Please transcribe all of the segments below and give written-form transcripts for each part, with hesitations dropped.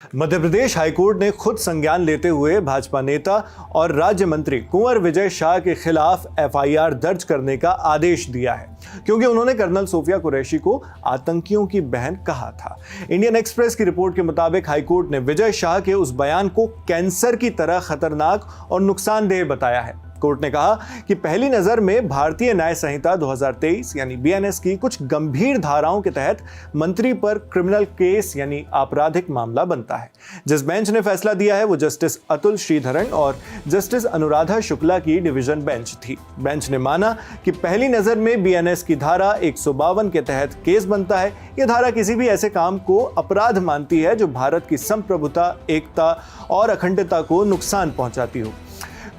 Madhya Pradesh high court ने खुद संज्ञान लेते हुए भाजपा नेता और राज्य मंत्री कुंवर विजय शाह के खिलाफ एफआईआर दर्ज करने का आदेश दिया है, क्योंकि उन्होंने कर्नल सोफिया कुरैशी को आतंकियों की बहन कहा था। इंडियन एक्सप्रेस की रिपोर्ट के मुताबिक हाईकोर्ट ने विजय शाह के उस बयान को कैंसर की तरह खतरनाक और नुकसानदेह बताया है। कोर्ट ने कहा कि पहली नजर में भारतीय न्याय संहिता 2023 यानी बीएनएस की कुछ गंभीर धाराओं के तहत मंत्री पर क्रिमिनल केस यानी आपराधिक मामला बनता है। जिस बेंच ने फैसला दिया है वो जस्टिस अतुल श्रीधरन और जस्टिस अनुराधा शुक्ला की डिवीजन बेंच थी। बेंच ने माना कि पहली नजर में बीएनएस की धारा 152 के तहत केस बनता है। यह धारा किसी भी ऐसे काम को अपराध मानती है जो भारत की संप्रभुता, एकता और अखंडता को नुकसान पहुंचाती हो।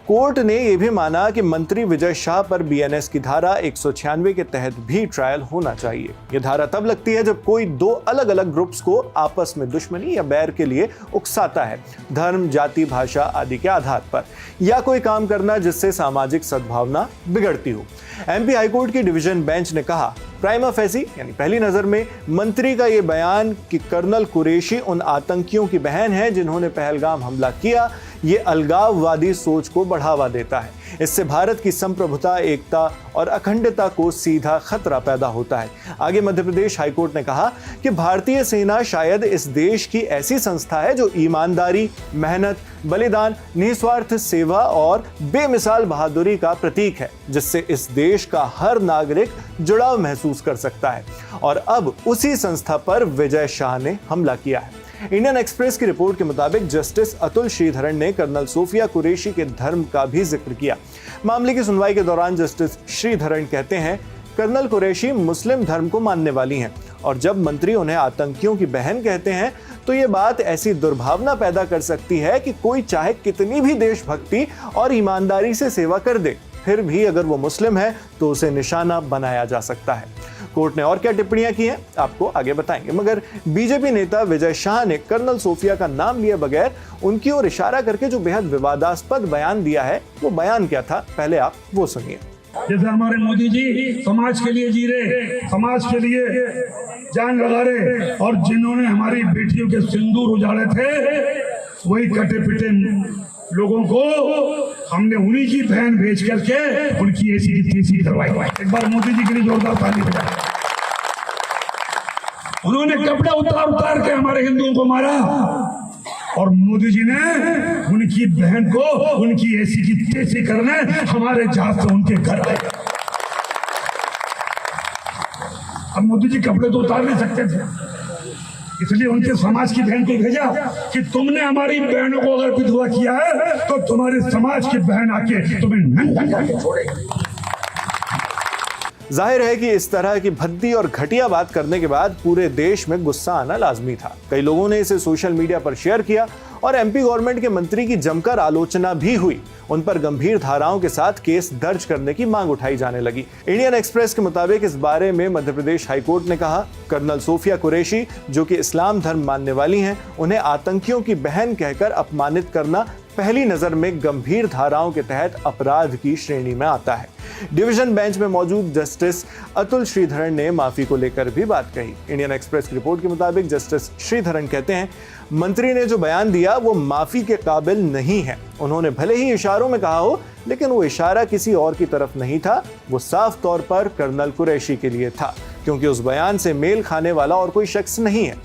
कोर्ट ने यह भी माना कि मंत्री विजय शाह पर बीएनएस की धारा 196 के तहत भी ट्रायल होना चाहिए। यह धारा तब लगती है जब कोई दो अलग अलग ग्रुप्स को आपस में दुश्मनी या बैर के लिए उकसाता है, धर्म, जाति, भाषा आदि के आधार पर, या कोई काम करना जिससे सामाजिक सद्भावना बिगड़ती हो। एमपी हाईकोर्ट की डिवीजन बेंच ने कहा, प्राइमा फेसी यानी पहली नजर में मंत्री का यह बयान कि कर्नल कुरैशी उन आतंकियों की बहन है जिन्होंने पहलगाम हमला किया, ये अलगाववादी सोच को बढ़ावा देता है। इससे भारत की संप्रभुता, एकता और अखंडता को सीधा खतरा पैदा होता है। आगे मध्य प्रदेश हाईकोर्ट ने कहा कि भारतीय सेना शायद इस देश की ऐसी संस्था है जो ईमानदारी, मेहनत, बलिदान, निस्वार्थ सेवा और बेमिसाल बहादुरी का प्रतीक है, जिससे इस देश का हर नागरिक जुड़ाव महसूस कर सकता है। और अब उसी संस्था पर विजय शाह ने हमला किया है। इंडियन एक्सप्रेस की रिपोर्ट के मुताबिक जस्टिस अतुल श्रीधरन ने कर्नल सोफिया कुरैशी के धर्म का भी जिक्र किया। मामले की सुनवाई के दौरान जस्टिस श्रीधरन कहते हैं, कर्नल कुरैशी मुस्लिम धर्म को मानने वाली हैं और जब मंत्री उन्हें आतंकियों की बहन कहते हैं तो ये बात ऐसी दुर्भावना पैदा कर सकती है कि कोई चाहे कितनी भी देशभक्ति और ईमानदारी से सेवा कर दे, फिर भी अगर वो मुस्लिम है तो उसे निशाना बनाया जा सकता है। कोर्ट ने और क्या टिप्पणियां की हैं आपको आगे बताएंगे, मगर बीजेपी नेता विजय शाह ने कर्नल सोफिया का नाम लिए बगैर उनकी ओर इशारा करके जो बेहद विवादास्पद बयान दिया है, वो बयान क्या था, पहले आप वो सुनिए। जैसे हमारे मोदी जी समाज के लिए जी रहे, समाज के लिए जान लगा रहे, और जिन्होंने हमारी बेटियों के सिंदूर उजाड़े थे, वही कटे पिटे लोगों को हमने उन्हीं की बहन भेज करके उनकी ऐसी की तैसी करवाई। एक बार मोदी जी के लिए जोरदार ताली बजाएं। उन्होंने कपड़े उतार के हमारे हिंदुओं को मारा और मोदी जी ने उनकी बहन को उनकी ऐसी की तैसी करने हमारे जहाज से उनके घर आए। अब मोदी जी कपड़े तो उतार नहीं सकते थे, इसलिए उनके समाज की बहन को भेजा कि तुमने हमारी बहनों को अगर विधवा किया है तो तुम्हारे समाज की बहन आके तुम्हें नंगा करके छोड़ेगी। जाहिर है कि इस तरह की भद्दी और घटिया बात करने के बाद पूरे देश में गुस्सा आना लाजमी था। कई लोगों ने इसे सोशल मीडिया पर शेयर किया और एमपी गवर्नमेंट के मंत्री की जमकर आलोचना भी हुई। उन पर गंभीर धाराओं के साथ केस दर्ज करने की मांग उठाई जाने लगी। इंडियन एक्सप्रेस के मुताबिक इस बारे में मध्य प्रदेश हाईकोर्ट ने कहा, कर्नल सोफिया कुरैशी जो कि इस्लाम धर्म मानने वाली हैं, उन्हें आतंकियों की बहन कहकर अपमानित करना पहली नजर में गंभीर धाराओं के तहत अपराध की श्रेणी में आता है। डिवीजन बेंच में मौजूद जस्टिस अतुल श्रीधरन ने माफी को लेकर भी बात कही। इंडियन एक्सप्रेस की रिपोर्ट के मुताबिक जस्टिस श्रीधरन कहते हैं, मंत्री ने जो बयान दिया वो माफी के काबिल नहीं है। उन्होंने भले ही इशारों में कहा हो, लेकिन वो इशारा किसी और की तरफ नहीं था, वो साफ तौर पर कर्नल कुरैशी के लिए था, क्योंकि उस बयान से मेल खाने वाला और कोई शख्स नहीं है।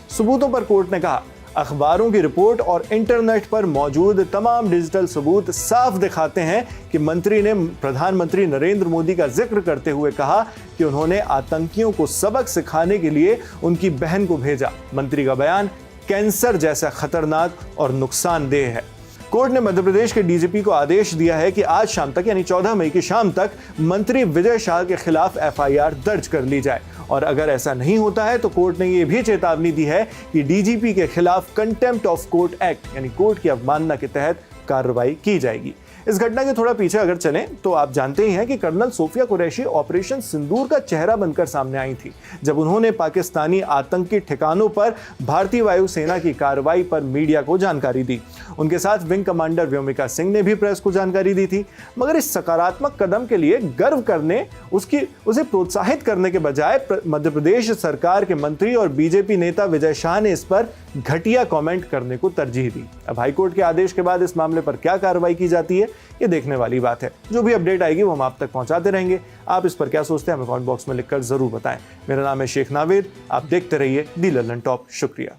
सबूतों पर कोर्ट ने कहा, अखबारों की रिपोर्ट और इंटरनेट पर मौजूद तमाम डिजिटल सबूत साफ दिखाते हैं कि मंत्री ने प्रधानमंत्री नरेंद्र मोदी का जिक्र करते हुए कहा कि उन्होंने आतंकियों को सबक सिखाने के लिए उनकी बहन को भेजा। मंत्री का बयान कैंसर जैसा खतरनाक और नुकसानदेह है। कोर्ट ने मध्य प्रदेश के डीजीपी को आदेश दिया है कि आज शाम तक यानी 14 मई की शाम तक मंत्री विजय शाह के खिलाफ एफआईआर दर्ज कर ली जाए, और अगर ऐसा नहीं होता है तो कोर्ट ने यह भी चेतावनी दी है कि डीजीपी के खिलाफ कंटेम्प्ट ऑफ कोर्ट एक्ट यानी कोर्ट की अवमानना के तहत कार्रवाई की जाएगी। इस घटना के थोड़ा पीछे अगर चलें तो आप जानते ही हैं कि कर्नल सोफिया कुरैशी ऑपरेशन सिंदूर का चेहरा बनकर सामने आई थी, जब उन्होंने पाकिस्तानी आतंकी ठिकानों पर भारतीय वायुसेना की कार्रवाई पर मीडिया को जानकारी दी। उनके साथ विंग कमांडर व्योमिका सिंह ने भी प्रेस को जानकारी दी थी। मगर इस सकारात्मक कदम के लिए गर्व करने, उसे प्रोत्साहित करने के बजाय मध्य प्रदेश सरकार के मंत्री और बीजेपी नेता विजय शाह ने इस पर घटिया कमेंट करने को तरजीह दी। अब हाईकोर्ट के आदेश के बाद इस मामले पर क्या कार्रवाई की जाती है, ये देखने वाली बात है। जो भी अपडेट आएगी वो हम आप तक पहुंचाते रहेंगे। आप इस पर क्या सोचते हैं हमें कमेंट बॉक्स में लिखकर जरूर बताएं। मेरा नाम है शेख नावेद, आप देखते रहिए दी लल्लन टॉप। शुक्रिया।